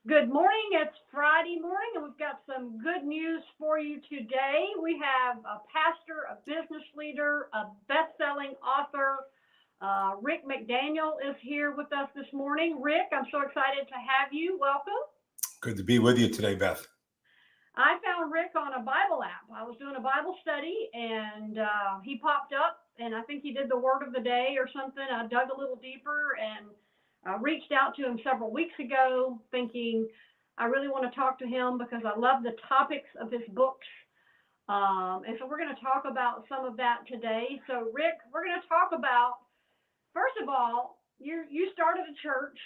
Good morning. It's Friday morning, and we've got some good news for you today. We have a pastor, a business leader, a best-selling author. Rick McDaniel is here with us this morning. Rick, I'm so excited to have you. Welcome. Good to be with you today, Beth. I found Rick on a Bible app. I was doing a Bible study, and he popped up, and I think he did the word of the day or something. I dug a little deeper and reached out to him several weeks ago thinking I really want to talk to him because I love the topics of his books. And so we're going to talk about some of that today. So, Rick, we're going to talk about, first of all, you started a church,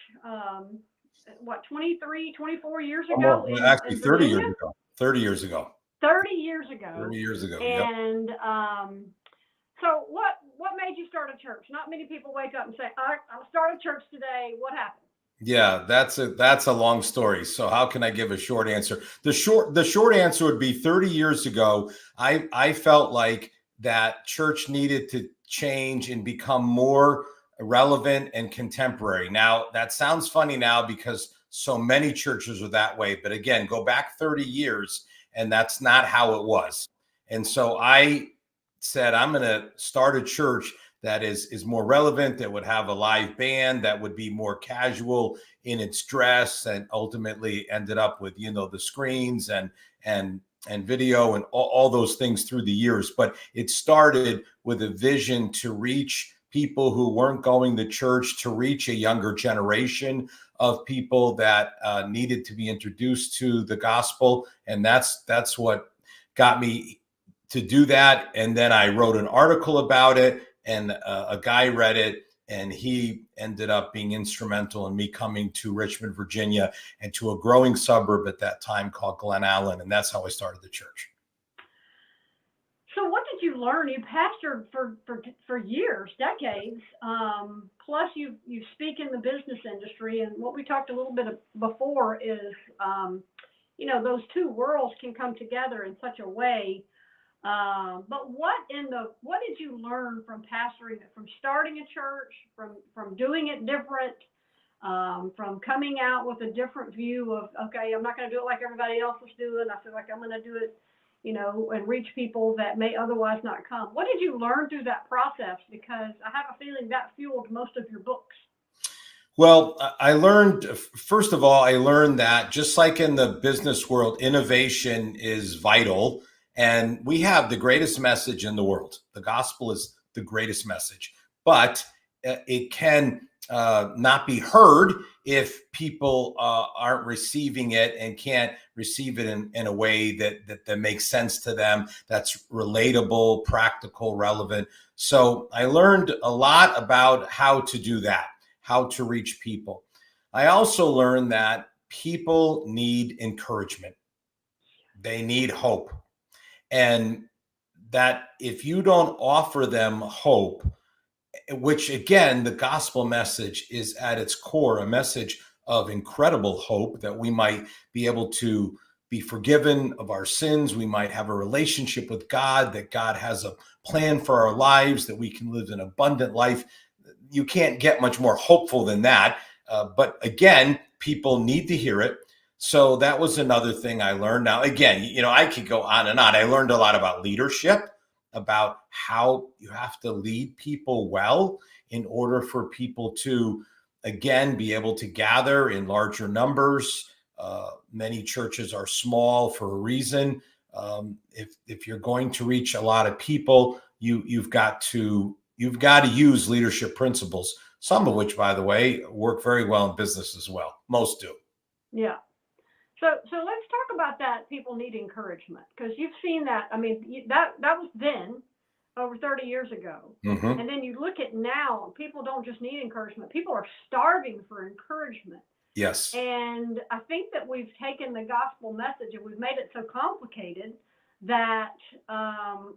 23, 24 years ago Actually, in 30 Virginia? years ago. 30 years ago. 30 years ago. 30 years ago. Yep. And so what made you start a church? Not many people wake up and say, I'll start a church today. What happened? Yeah, that's a long story. So how can I give a short answer? The short answer would be 30 years ago, I felt like that church needed to change and become more relevant and contemporary. Now, that sounds funny now because so many churches are that way, but again, go back 30 years and that's not how it was. And so I said I'm going to start a church that is more relevant, that would have a live band, that would be more casual in its dress, and ultimately ended up with the screens and video and all those things through the years. But it started with a vision to reach people who weren't going to church, to reach a younger generation of people that needed to be introduced to the gospel, and that's what got me to do that. And then I wrote an article about it, and a guy read it, and he ended up being instrumental in me coming to Richmond, Virginia, and to a growing suburb at that time called Glen Allen, and that's how I started the church. So what did you learn? You pastored for years, decades. Plus, you speak in the business industry, and what we talked a little bit before is, those two worlds can come together in such a way. But what did you learn from pastoring, from starting a church, from doing it different, from coming out with a different view of, okay, I'm not going to do it like everybody else is doing. I feel like I'm going to do it, and reach people that may otherwise not come. What did you learn through that process? Because I have a feeling that fueled most of your books. Well, I learned, first of all, I learned that just like in the business world, innovation is vital. And we have the greatest message in the world. The gospel is the greatest message, but it can not be heard if people aren't receiving it and can't receive it in a way that makes sense to them, that's relatable, practical, relevant. So I learned a lot about how to do that, how to reach people. I also learned that people need encouragement. They need hope. And that if you don't offer them hope, which again, the gospel message is at its core a message of incredible hope, that we might be able to be forgiven of our sins. We might have a relationship with God, that God has a plan for our lives, that we can live an abundant life. You can't get much more hopeful than that. But again, people need to hear it. So that was another thing I learned. Now, again, I could go on and on. I learned a lot about leadership, about how you have to lead people well in order for people to, again, be able to gather in larger numbers. Many churches are small for a reason. If you're going to reach a lot of people, you've got to use leadership principles, some of which, by the way, work very well in business as well. Most do. Yeah. So let's talk about that. People need encouragement, because you've seen that. I mean, that was then, over 30 years ago. Mm-hmm. And then you look at now, people don't just need encouragement. People are starving for encouragement. Yes. And I think that we've taken the gospel message and we've made it so complicated that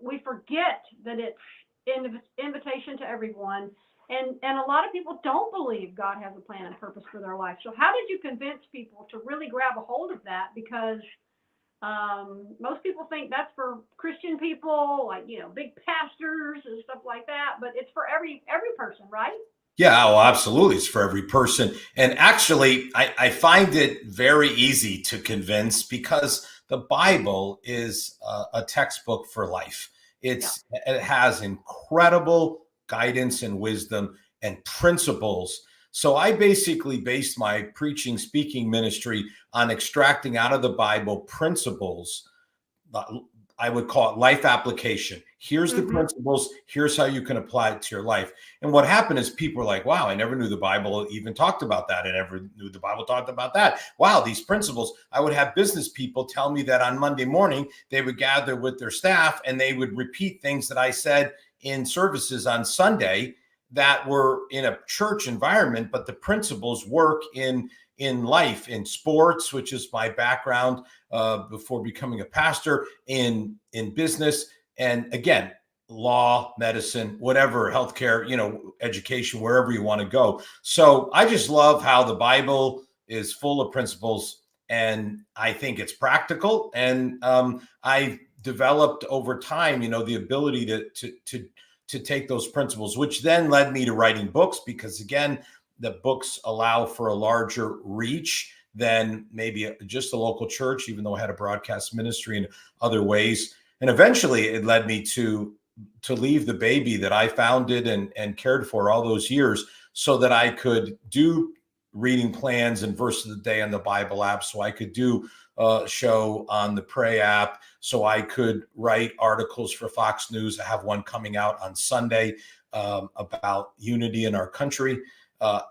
we forget that it's invitation to everyone. And a lot of people don't believe God has a plan and purpose for their life. So how did you convince people to really grab a hold of that? Because most people think that's for Christian people, like, big pastors and stuff like that. But it's for every person, right? Yeah, oh, absolutely. It's for every person. And actually, I find it very easy to convince because the Bible is a textbook for life. Yeah. It has incredible guidance and wisdom and principles. So I basically based my preaching speaking ministry on extracting out of the Bible principles. I would call it life application. Here's the Mm-hmm. principles. Here's how you can apply it to your life. And what happened is people were like, wow, I never knew the Bible even talked about that. I never knew the Bible talked about that. Wow, these principles. I would have business people tell me that on Monday morning, they would gather with their staff and they would repeat things that I said in services on Sunday that were in a church environment, but the principles work in life, in sports, which is my background before becoming a pastor, in business, and again, law, medicine, whatever, healthcare, education, wherever you want to go. So I just love how the Bible is full of principles, and I think it's practical. And I developed over time, the ability to take those principles, which then led me to writing books, because again, the books allow for a larger reach than maybe just a local church, even though I had a broadcast ministry in other ways. And eventually it led me to leave the baby that I founded and cared for all those years so that I could do reading plans and verse of the day on the Bible app, so I could do a show on the Pray app, so I could write articles for Fox News. I have one coming out on Sunday about unity in our country.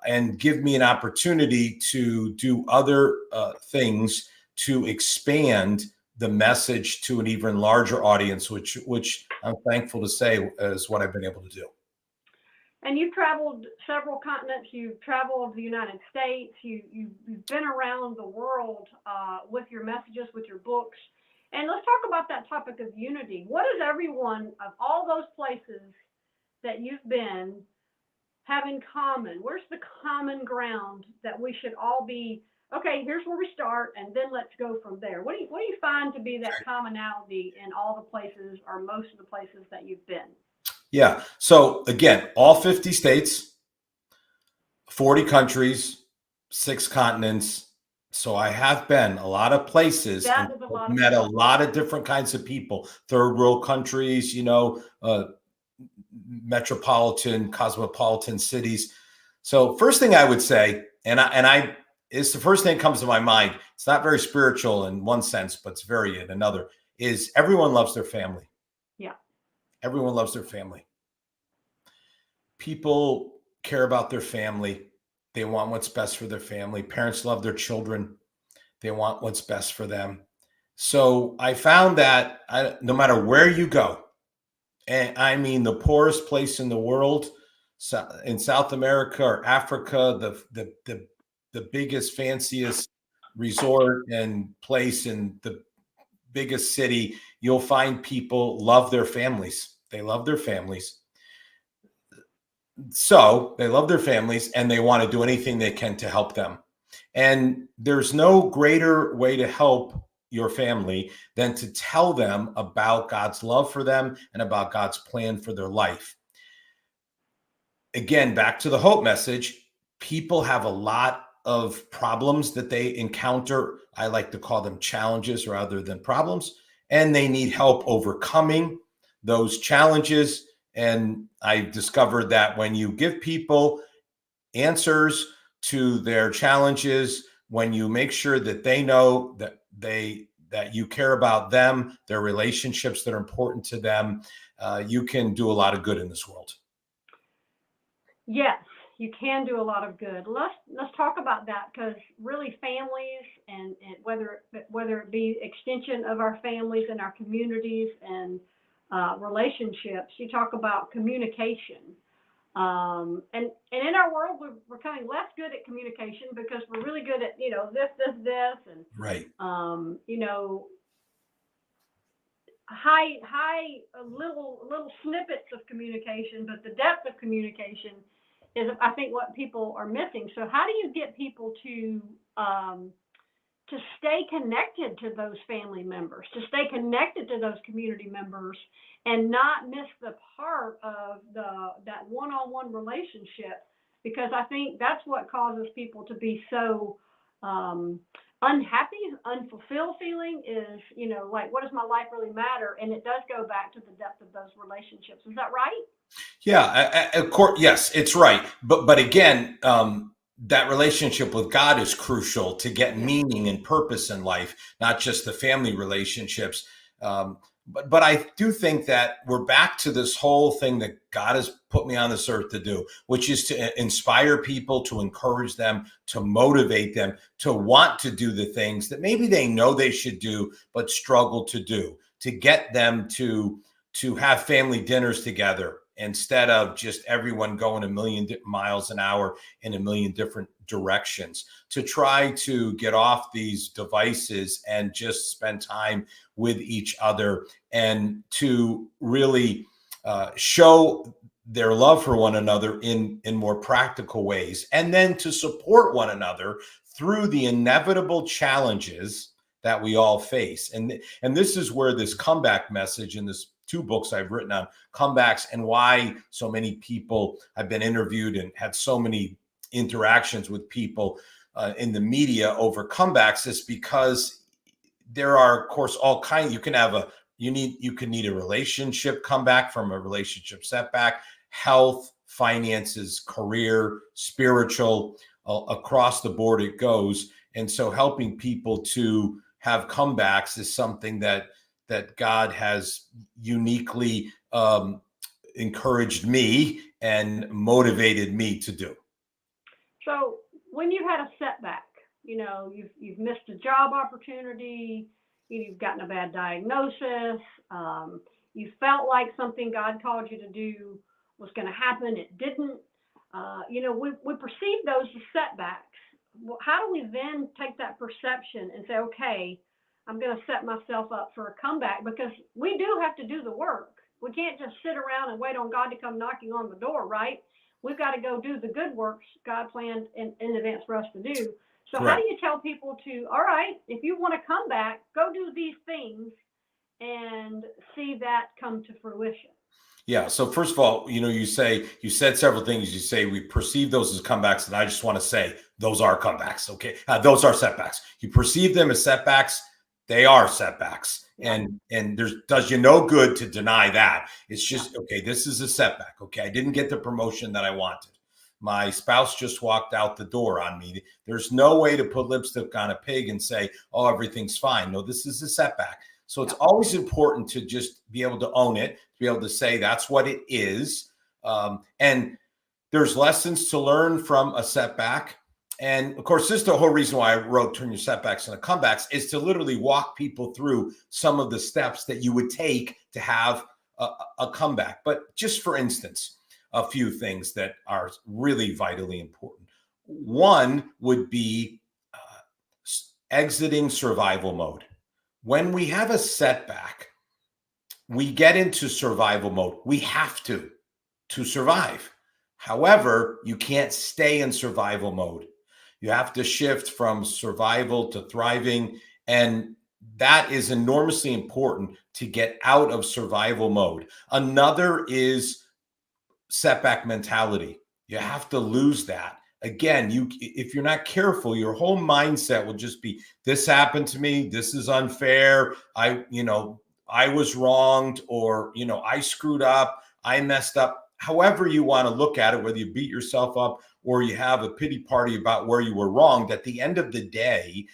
And give me an opportunity to do other things to expand the message to an even larger audience, which I'm thankful to say is what I've been able to do. And you've traveled several continents. You've traveled the United States. You've been around the world with your messages, with your books. And let's talk about that topic of unity. What does everyone of all those places that you've been have in common? Where's the common ground that we should all be? Okay, here's where we start, and then let's go from there. What do you find to be that commonality in all the places, or most of the places that you've been? Yeah. So again, all 50 states, 40 countries, 6 continents. So I have been a lot of places and That is a lot of met a places. lot of different kinds of people, third world countries, metropolitan, cosmopolitan cities. So first thing I would say, and I it's the first thing that comes to my mind. It's not very spiritual in one sense, but it's very in another, is everyone loves their family. Yeah. Everyone loves their family. People care about their family. They want what's best for their family. Parents love their children. They want what's best for them. So I found that no matter where you go, and I mean the poorest place in the world, in South America or Africa, the biggest, fanciest resort and place in the biggest city, you'll find people love their families. They love their families. So they love their families and they want to do anything they can to help them. And there's no greater way to help your family than to tell them about God's love for them and about God's plan for their life. Again, back to the hope message, people have a lot of problems that they encounter. I like to call them challenges rather than problems, and they need help overcoming those challenges. And I discovered that when you give people answers to their challenges, when you make sure that they know that you care about them, their relationships that are important to them, you can do a lot of good in this world. Yes, you can do a lot of good. Let's talk about that, because really families, and whether it be extension of our families and our communities and relationships, you talk about communication. And in our world, we're becoming less good at communication because we're really good at, this, and Right. you know, high little snippets of communication, but the depth of communication is, I think, what people are missing. So how do you get people to stay connected to those family members, to stay connected to those community members, and not miss the part of that one-on-one relationship because I think that's what causes people to be so unhappy, unfulfilled feeling is, like, what does my life really matter? And it does go back to the depth of those relationships. Is that right? Yeah, of course, yes, it's right. But again, that relationship with God is crucial to get Yeah. meaning and purpose in life, not just the family relationships. But I do think that we're back to this whole thing that God has put me on this earth to do, which is to inspire people, to encourage them, to motivate them, to want to do the things that maybe they know they should do, but struggle to do, to get them to have family dinners together instead of just everyone going a million miles an hour in a million different directions, to try to get off these devices and just spend time with each other, and to really show their love for one another in more practical ways, and then to support one another through the inevitable challenges that we all face. And this is where this comeback message in this 2 books I've written on comebacks, and why so many people have been interviewed and had so many interactions with people in the media over comebacks, is because there are, of course, all kinds. You can have you can need a relationship comeback from a relationship setback, health, finances, career, spiritual, across the board it goes. And so helping people to have comebacks is something that God has uniquely encouraged me and motivated me to do. So when you've had a setback, you've missed a job opportunity, you've gotten a bad diagnosis, you felt like something God called you to do was going to happen, it didn't. We perceive those as setbacks. Well, how do we then take that perception and say, okay, I'm going to set myself up for a comeback? Because we do have to do the work. We can't just sit around and wait on God to come knocking on the door, right? We've got to go do the good works God planned in advance for us to do. So how do Correct. you tell people to, all right, if you want to come back, go do these things and see that come to fruition? Yeah. So first of all, you said several things. You say we perceive those as comebacks, and I just want to say those are comebacks. Okay, those are setbacks. You perceive them as setbacks; they are setbacks, Yeah. and there's does you no good to deny that. It's Yeah. just okay. This is a setback. Okay, I didn't get the promotion that I wanted. My spouse just walked out the door on me. There's no way to put lipstick on a pig and say, "Oh, everything's fine." No, this is a setback. So it's Yeah. always important to just be able to own it, to be able to say that's what it is. And there's lessons to learn from a setback. And of course, this is the whole reason why I wrote Turn Your Setbacks into Comebacks, is to literally walk people through some of the steps that you would take to have a comeback. But just for instance, a few things that are really vitally important. One would be exiting survival mode. When we have a setback, we get into survival mode. We have to survive. However, you can't stay in survival mode. You have to shift from survival to thriving. And that is enormously important to get out of survival mode. Another is setback mentality. You have to lose that. Again, if you're not careful, your whole mindset will just be, this happened to me, this is unfair, I was wronged, or I screwed up, I messed up. However you want to look at it, whether you beat yourself up or you have a pity party about where you were wronged, at the end of the day,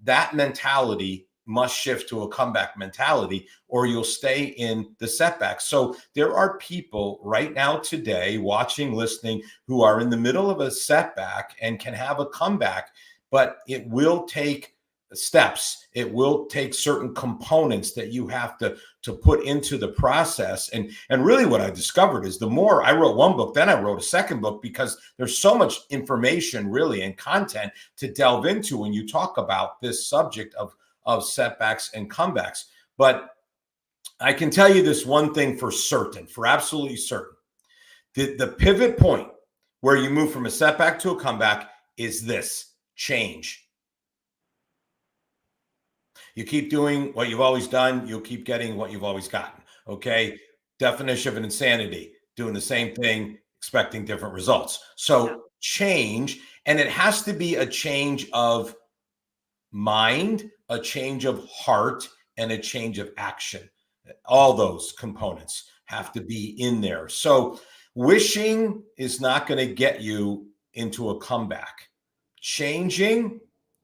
that mentality must shift to a comeback mentality, or you'll stay in the setback. So there are people right now today watching, listening, who are in the middle of a setback and can have a comeback, but it will take steps. It will take certain components that you have to put into the process. And really what I discovered is, the more I wrote 1 book, then I wrote a 2nd book, because there's so much information really and content to delve into when you talk about this subject of setbacks and comebacks. But I can tell you this one thing for certain, for absolutely certain. The pivot point where you move from a setback to a comeback is this: change. You keep doing what you've always done, you'll keep getting what you've always gotten. Okay. Definition of an insanity: doing the same thing, expecting different results. So change, and it has to be a change of mind, a change of heart, and a change of action. All those components have to be in there. So wishing is not going to get you into a comeback. Changing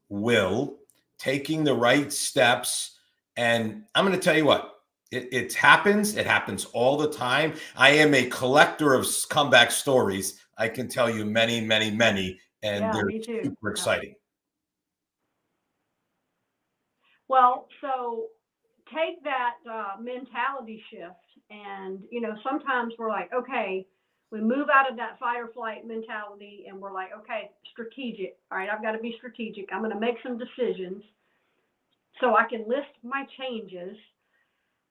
will, taking the right steps. And I'm going to tell you what, it happens. It happens all the time. I am a collector of comeback stories. I can tell you many, many, many, and they're super exciting. Well, so take that mentality shift, and sometimes we're like, okay, we move out of that fight or flight mentality, and we're like, okay, strategic. All right, I've got to be strategic. I'm going to make some decisions so I can list my changes.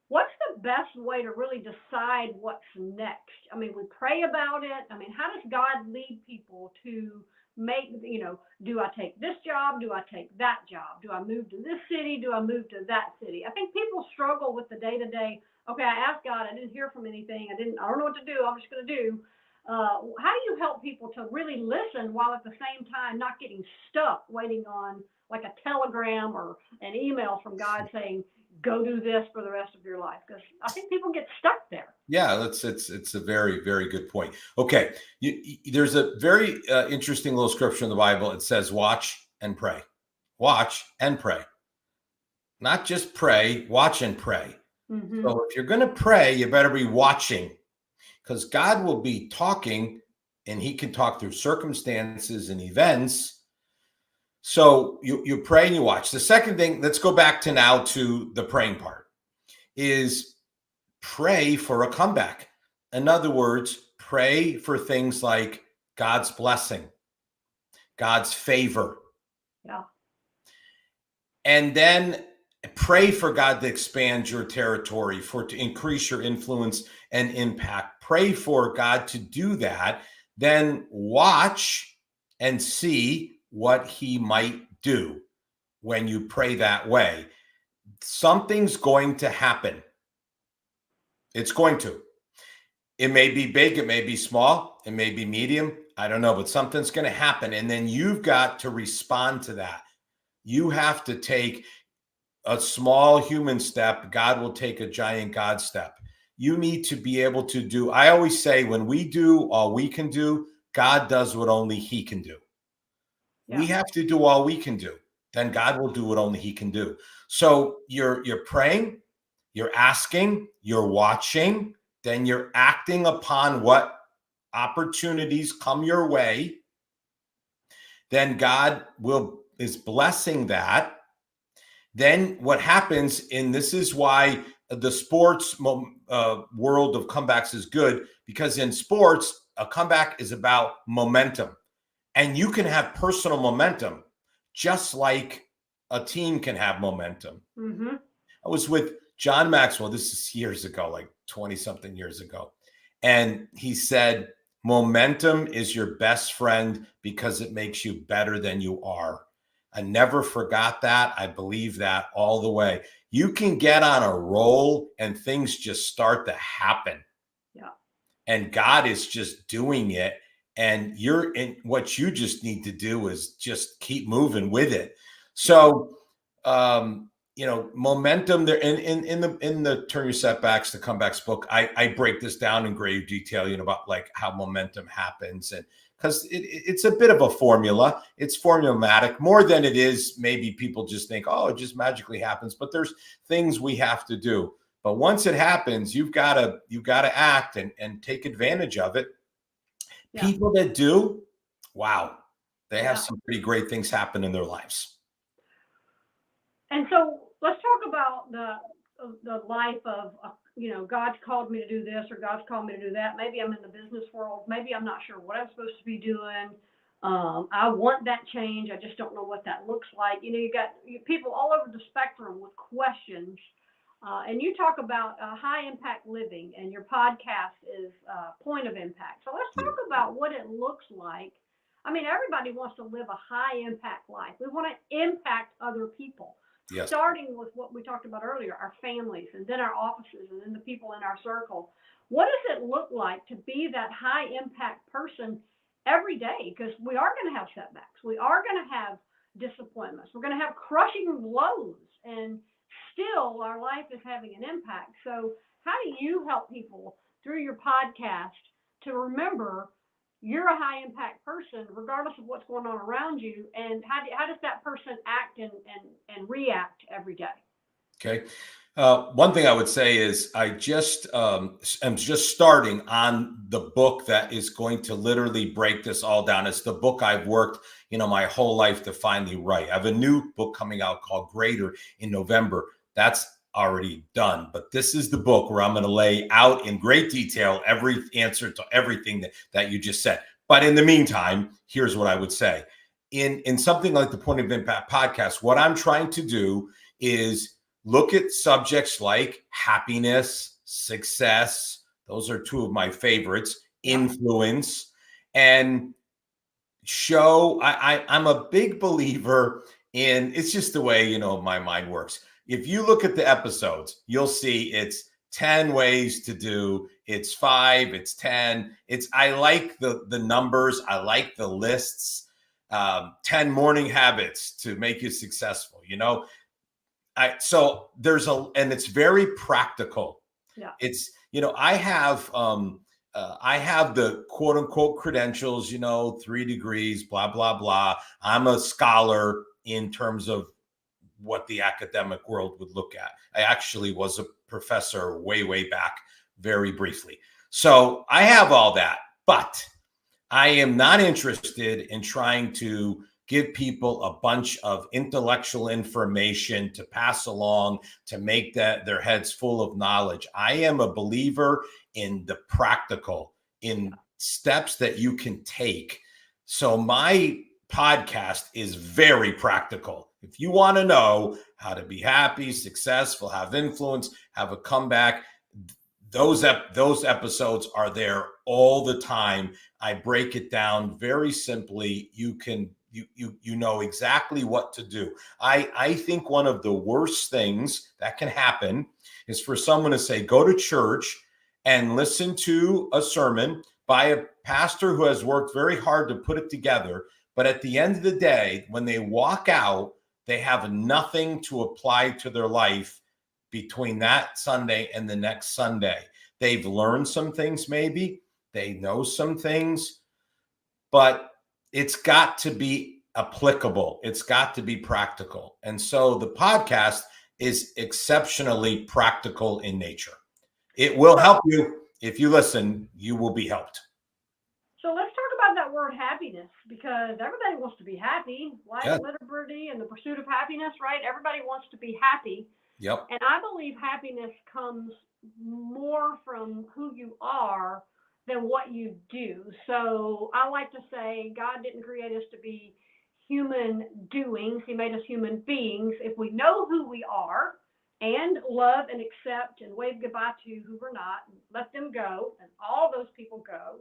What's the best way to really decide what's next? I mean, we pray about it. I mean, how does God lead people to make, do I take this job? Do I take that job? Do I move to this city? Do I move to that city? I think people struggle with the day-to-day. Okay, I asked God, I didn't hear from anything. I don't know what to do. I'm just going to do. How do you help people to really listen while at the same time not getting stuck waiting on like a telegram or an email from God saying, go do this for the rest of your life? Because I think people get stuck there. Yeah, it's a very, very good point. Okay, there's a very interesting little scripture in the Bible. It says, watch and pray. Watch and pray. Not just pray, watch and pray. Mm-hmm. So if you're going to pray, you better be watching, because God will be talking, and he can talk through circumstances and events. So you pray and you watch. The second thing, let's go back to now to the praying part, is pray for a comeback. In other words, pray for things like God's blessing, God's favor. Yeah. And then pray for God to expand your territory, to increase your influence and impact. Pray for God to do that. Then watch and see what he might do when you pray that way. Something's going to happen. It's going to. It may be big, it may be small, it may be medium. I don't know, but something's going to happen. And then you've got to respond to that. You have to take a small human step. God will take a giant God step. You need to be able to do. I always say, when we do all we can do, God does what only he can do. Yeah. We have to do all we can do. Then God will do what only he can do. So you're praying, you're asking, you're watching, then you're acting upon what opportunities come your way. Then God is blessing that. Then what happens, and this is why the sports world of comebacks is good, because in sports, a comeback is about momentum. And you can have personal momentum just like a team can have momentum. Mm-hmm. I was with John Maxwell, this is years ago, like 20-something years ago. And he said, momentum is your best friend because it makes you better than you are. I never forgot that. I believe that all the way. You can get on a roll and things just start to happen. Yeah. And God is just doing it. And what you just need to do is just keep moving with it. So, momentum there in the Turn Your Setbacks to Comebacks book, I break this down in great detail, about like how momentum happens, and because it's a bit of a formula. It's formulatic more than it is. Maybe people just think, oh, it just magically happens, but there's things we have to do. But once it happens, you've got to act and take advantage of it. Yeah. People that do, wow, they have some pretty great things happen in their lives. And so let's talk about the life of, God's called me to do this, or God's called me to do that. Maybe I'm in the business world. Maybe I'm not sure what I'm supposed to be doing. I want that change. I just don't know what that looks like. You got people all over the spectrum with questions. And you talk about high impact living, and your podcast is Point of Impact. So let's talk about what it looks like. I mean, everybody wants to live a high impact life. We want to impact other people. Yes. starting with what we talked about earlier, our families, and then our offices, and then the people in our circle. What does it look like to be that high impact person every day? Because we are going to have setbacks. We are going to have disappointments. We're going to have crushing blows, and still our life is having an impact. So how do you help people through your podcast to remember you're a high impact person regardless of what's going on around you, and how does that person act and react every day? Okay. One thing I would say is I just am just starting on the book that is going to literally break this all down. It's the book I've worked, my whole life to finally write. I have a new book coming out called Greater in November. That's already done, but this is the book where I'm going to lay out in great detail every answer to everything that you just said. But in the meantime, here's what I would say. In something like the Point of Impact podcast, what I'm trying to do is look at subjects like happiness, success. Those are two of my favorites. Influence, and show. I'm a big believer in, it's just the way, my mind works. If you look at the episodes, you'll see it's 10 ways to do, it's 5, it's 10. I like the numbers. I like the lists. 10 morning habits to make you successful, so and it's very practical. Yeah. It's, I have the quote unquote credentials, 3 degrees, blah, blah, blah. I'm a scholar in terms of what the academic world would look at. I actually was a professor way, way back, very briefly. So I have all that, but I am not interested in trying to give people a bunch of intellectual information to pass along to make their heads full of knowledge. I am a believer in the practical, in steps that you can take. So my podcast is very practical. If you want to know how to be happy, successful, have influence, have a comeback, those episodes are there all the time. I break it down very simply. You know exactly what to do. I think one of the worst things that can happen is for someone to say, go to church and listen to a sermon by a pastor who has worked very hard to put it together. But at the end of the day, when they walk out, they have nothing to apply to their life between that Sunday and the next Sunday. They've learned some things, maybe they know some things, but it's got to be applicable. It's got to be practical. And so the podcast is exceptionally practical in nature. It will help you. If you listen, you will be helped. So let's talk about that word happiness, because everybody wants to be happy. Life, liberty, and the pursuit of happiness, right? Everybody wants to be happy. Yep. And I believe happiness comes more from who you are than what you do. So I like to say God didn't create us to be human doings. He made us human beings. If we know who we are and love and accept and wave goodbye to who we're not, and let them go, and all those people go,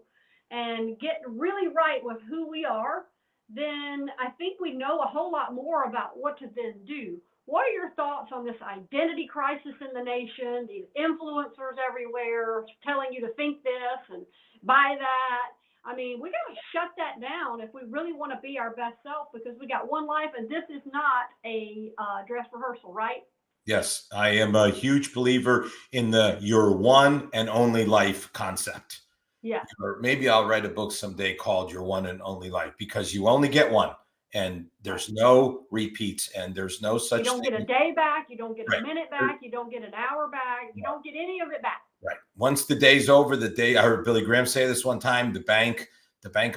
and get really right with who we are, then I think we know a whole lot more about what to then do. What are your thoughts on this identity crisis in the nation, these influencers everywhere telling you to think this and buy that? I mean, we got to shut that down if we really want to be our best self, because we got one life, and this is not a dress rehearsal, right? Yes, I am a huge believer in the your one and only life concept. Yeah. Or maybe I'll write a book someday called Your One and Only Life, because you only get one, and there's no repeats, and there's no such thing. You don't get a day back. You don't get a minute back. You don't get an hour back. You don't get any of it back. Right. Once the day's over, I heard Billy Graham say this one time, the bank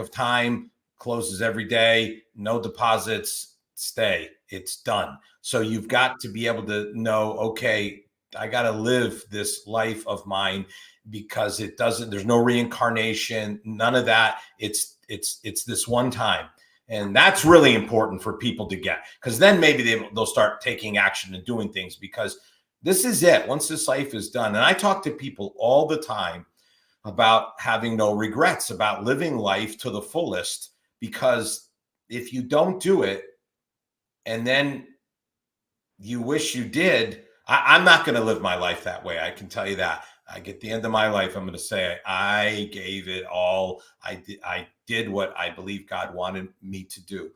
of time closes every day, no deposits, stay, it's done. So you've got to be able to know, okay, I got to live this life of mine, because there's no reincarnation, none of that. It's this one time. And that's really important for people to get, because then maybe they'll start taking action and doing things, because this is it. Once this life is done. And I talk to people all the time about having no regrets, about living life to the fullest, because if you don't do it, and then you wish you did. I'm not going to live my life that way. I can tell you that. I get the end of my life, I'm going to say I gave it all. I did what I believe God wanted me to do.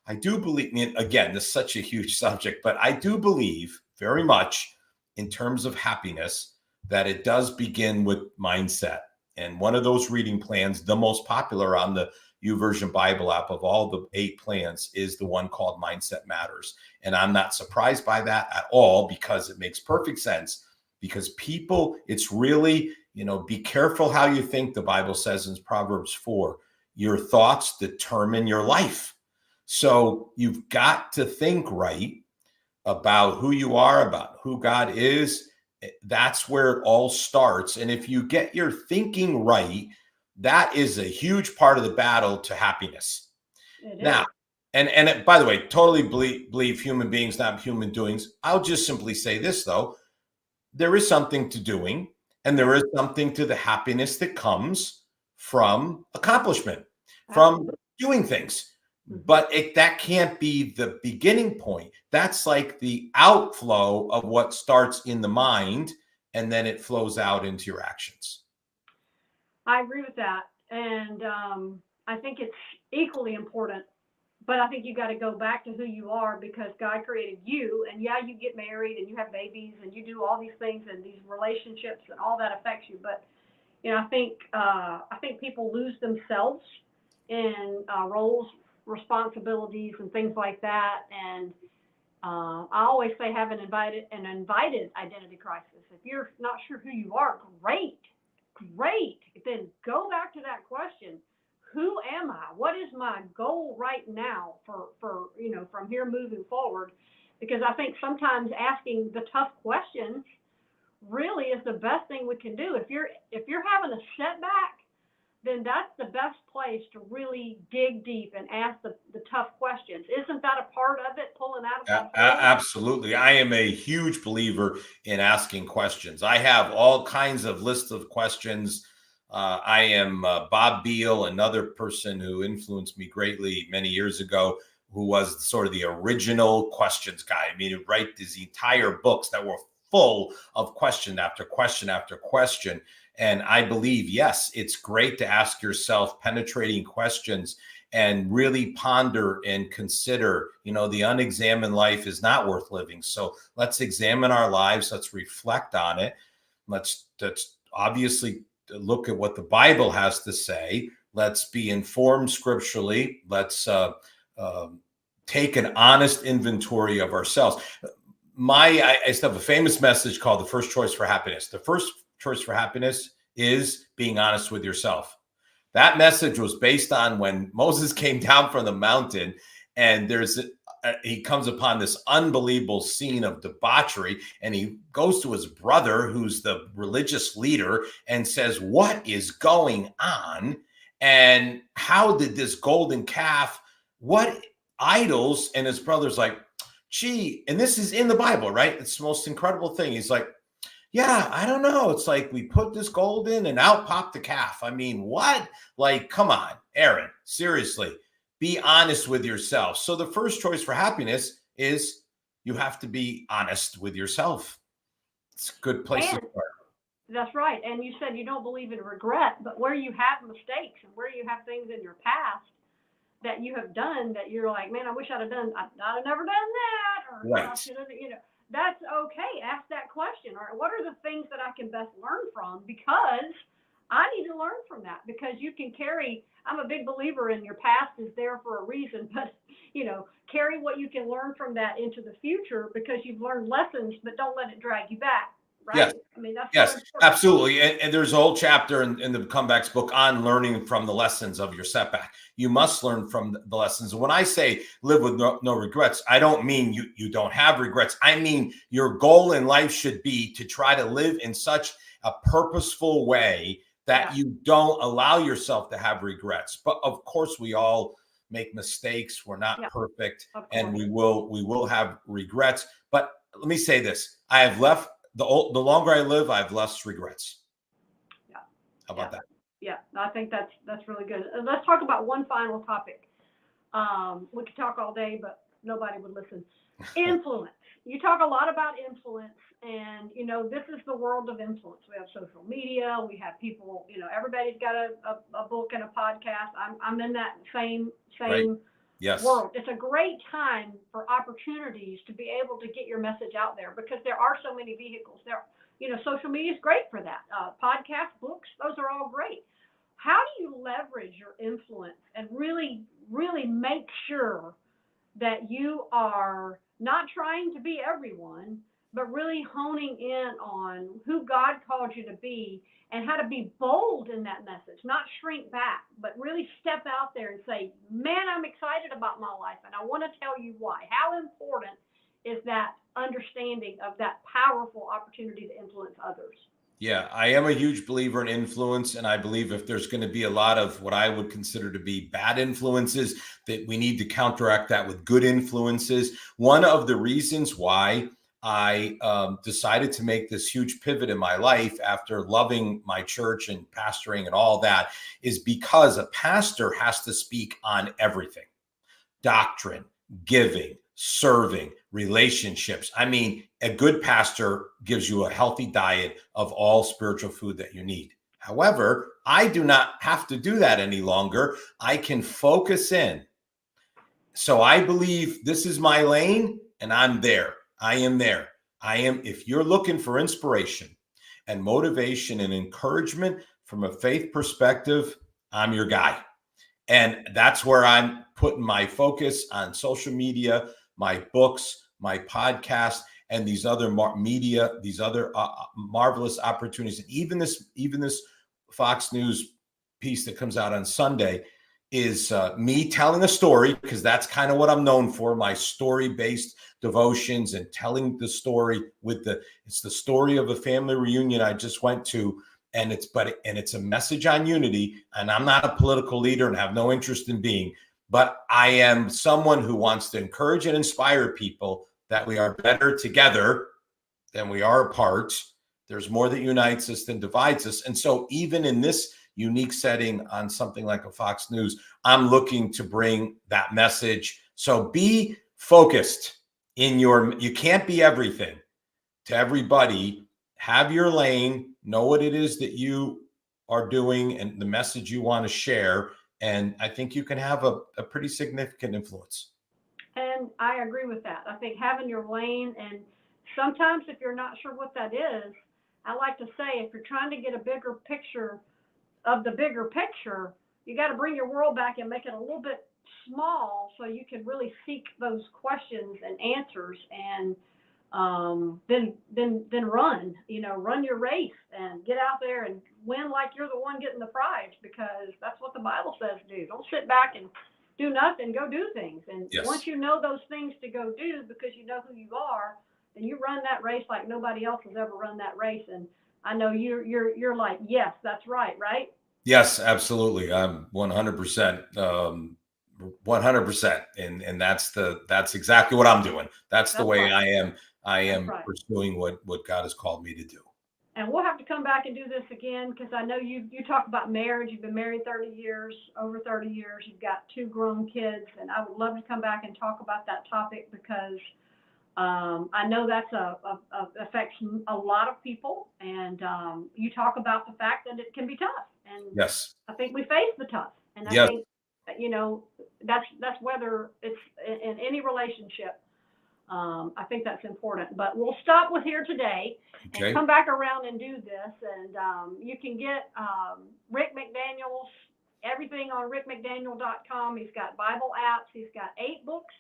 I do believe, again, this is such a huge subject, but I do believe very much in terms of happiness that it does begin with mindset. And one of those reading plans, the most popular on the YouVersion Bible app of all the 8 plans, is the one called Mindset Matters. And I'm not surprised by that at all, because it makes perfect sense. Because people, it's really, be careful how you think, the Bible says in Proverbs 4. Your thoughts determine your life. So you've got to think right about who you are, about who God is. That's where it all starts. And if you get your thinking right, that is a huge part of the battle to happiness. Now, and by the way, totally believe human beings, not human doings. I'll just simply say this, though. There is something to doing, and there is something to the happiness that comes from accomplishment, from doing things. But that can't be the beginning point. That's like the outflow of what starts in the mind, and then it flows out into your actions. I agree with that. And I think it's equally important, but I think you got to go back to who you are, because God created you. And yeah, you get married and you have babies and you do all these things, and these relationships and all that affects you. But I think people lose themselves in roles, responsibilities, and things like that. And I always say, have an invited identity crisis. If you're not sure who you are, great. Then go back to that question. Who am I? What is my goal right now for from here moving forward? Because I think sometimes asking the tough questions really is the best thing we can do. If you're having a setback, then that's the best place to really dig deep and ask the tough questions. Isn't that a part of it, pulling out of that hole? Absolutely. I am a huge believer in asking questions. I have all kinds of lists of questions. I am Bob Beal, another person who influenced me greatly many years ago, who was sort of the original questions guy. I mean, he'd write these entire books that were full of question after question after question. And I believe, yes, it's great to ask yourself penetrating questions and really ponder and consider, the unexamined life is not worth living. So let's examine our lives. Let's reflect on it. Let's obviously look at what the Bible has to say. Let's be informed scripturally. Let's take an honest inventory of ourselves. I still have a famous message called The First Choice for Happiness. The first choice for happiness is being honest with yourself. That message was based on when Moses came down from the mountain, and he comes upon this unbelievable scene of debauchery, and he goes to his brother, who's the religious leader, and says, "What is going on? And how did this golden calf, what idols?" And his brother's like, "Gee," and this is in the Bible, right? It's the most incredible thing. He's like, "Yeah, I don't know. It's like we put this gold in and out popped the calf. I mean, what? Like, come on, Aaron, seriously, be honest with yourself." So the first choice for happiness is you have to be honest with yourself. It's a good place to start. That's right. And you said you don't believe in regret, but where you have mistakes and where you have things in your past that you have done that you're like, man, I wish I'd have never done that, or right. I should have, that's okay. Ask that question. Or what are the things that I can best learn from? Because I need to learn from that, because you can I'm a big believer in your past is there for a reason, but carry what you can learn from that into the future, because you've learned lessons, but don't let it drag you back. Right? Yes. I mean, that's yes, absolutely. And there's a whole chapter in the Comebacks book on learning from the lessons of your setback. You must learn from the lessons. When I say live with no regrets, I don't mean you don't have regrets. I mean, your goal in life should be to try to live in such a purposeful way that you don't allow yourself to have regrets. But of course, we all make mistakes. We're not perfect, and we will have regrets. But let me say this. I have left the longer I live, I have less regrets. Yeah. How about that? Yeah, I think that's really good. And let's talk about one final topic. We could talk all day, but nobody would listen. Influence. you talk a lot about influence, and this is the world of influence. We have social media, we have people, everybody's got a book and a podcast. I'm in that same Right. Yes. world. It's a great time for opportunities to be able to get your message out there, because there are so many vehicles there. Social media is great for that. Podcasts, books, those are all great. How do you leverage your influence and really, really make sure that you are not trying to be everyone, but really honing in on who God called you to be, and how to be bold in that message, not shrink back, but really step out there and say, man, I'm excited about my life, and I want to tell you why. How important is that understanding of that powerful opportunity to influence others? Yeah, I am a huge believer in influence, and I believe if there's going to be a lot of what I would consider to be bad influences, that we need to counteract that with good influences. One of the reasons why I decided to make this huge pivot in my life after loving my church and pastoring and all that is because a pastor has to speak on everything: doctrine, giving, serving, relationships. I mean, a good pastor gives you a healthy diet of all spiritual food that you need. However, I do not have to do that any longer. I can focus in. So I believe this is my lane, and I'm there. I am there. If you're looking for inspiration and motivation and encouragement from a faith perspective, I'm your guy. And that's where I'm putting my focus on social media, my books, my podcast, and these other media, these other marvelous opportunities. And even this Fox News piece that comes out on Sunday is me telling a story, because that's kind of what I'm known for, my story-based devotions and telling the story it's the story of a family reunion I just went to. And it's a message on unity. And I'm not a political leader and have no interest in being, but I am someone who wants to encourage and inspire people that we are better together than we are apart. There's more that unites us than divides us. And so even in this unique setting on something like a Fox News, I'm looking to bring that message. So be focused you can't be everything to everybody. Have your lane, know what it is that you are doing and the message you want to share. And I think you can have a pretty significant influence. And I agree with that. I think having your lane, and sometimes if you're not sure what that is, I like to say, if you're trying to get a bigger picture of the bigger picture, you got to bring your world back and make it a little bit small so you can really seek those questions and answers, and then run your race and get out there and win like you're the one getting the prize, because that's what the Bible says do. Don't sit back and do nothing, go do things. And Yes. Once you know those things to go do, because you know who you are, then you run that race like nobody else has ever run that race. And I know you're like, yes, that's right? Yes, absolutely. I'm 100%. 100%. And that's exactly what I'm doing. That's the way right. I am right. Pursuing what God has called me to do. And we'll have to come back and do this again, because I know you talk about marriage. You've been married over 30 years. You've got 2 grown kids, and I would love to come back and talk about that topic, because I know that's affects a lot of people. And you talk about the fact that it can be tough. And yes, I think we face the tough. And I yes. think, that's whether it's in any relationship. I think that's important, but we'll stop with here today and come back around and do this. And you can get Rick McDaniel's everything on rickmcdaniel.com. He's got Bible apps. He's got 8 books,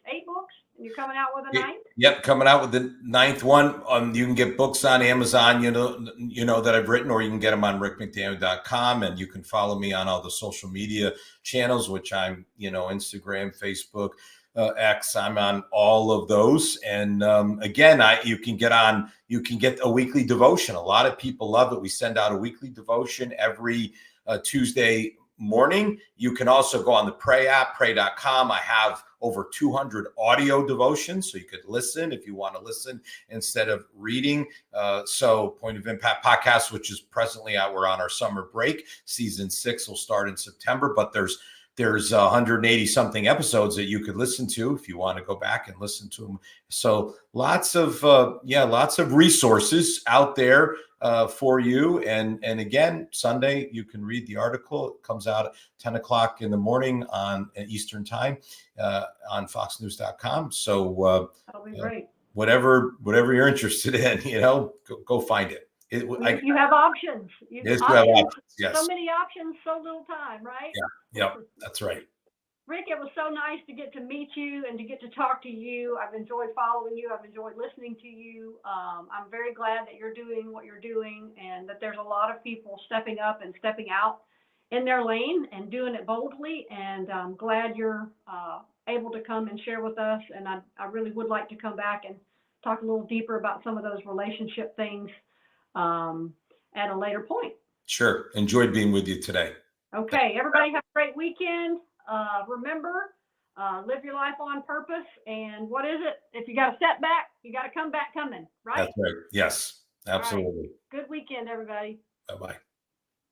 and you're coming out with a 9th? Yep, coming out with the 9th one. You can get books on Amazon, that I've written, or you can get them on rickmcdaniel.com, and you can follow me on all the social media channels, which I'm, Instagram, Facebook, X. I'm on all of those. And again, you can get a weekly devotion. A lot of people love it. We send out a weekly devotion every Tuesday morning. You can also go on the Pray app, pray.com. I have over 200 audio devotions, so you could listen if you want to listen instead of reading. So Point of Impact podcast, which is presently out, we're on our summer break. Season 6 will start in September, but there's there's 180 something episodes that you could listen to if you want to go back and listen to them. So lots of resources out there for you. And again, Sunday, you can read the article. It comes out at 10 o'clock in the morning on Eastern time on foxnews.com. So That'll be great. Whatever you're interested in, go find it. You have options. You have options. Yes. So many options, so little time, right? Yeah, that's right. Rick, it was so nice to get to meet you and to get to talk to you. I've enjoyed following you. I've enjoyed listening to you. I'm very glad that you're doing what you're doing and that there's a lot of people stepping up and stepping out in their lane and doing it boldly. And I'm glad you're able to come and share with us. And I really would like to come back and talk a little deeper about some of those relationship things at a later point. Sure. Enjoyed being with you today. Okay. Everybody have a great weekend. Remember, live your life on purpose. And what is it? If you got a setback, you got to come back coming, right? That's right. Yes, absolutely. Right. Good weekend, everybody. Bye-bye.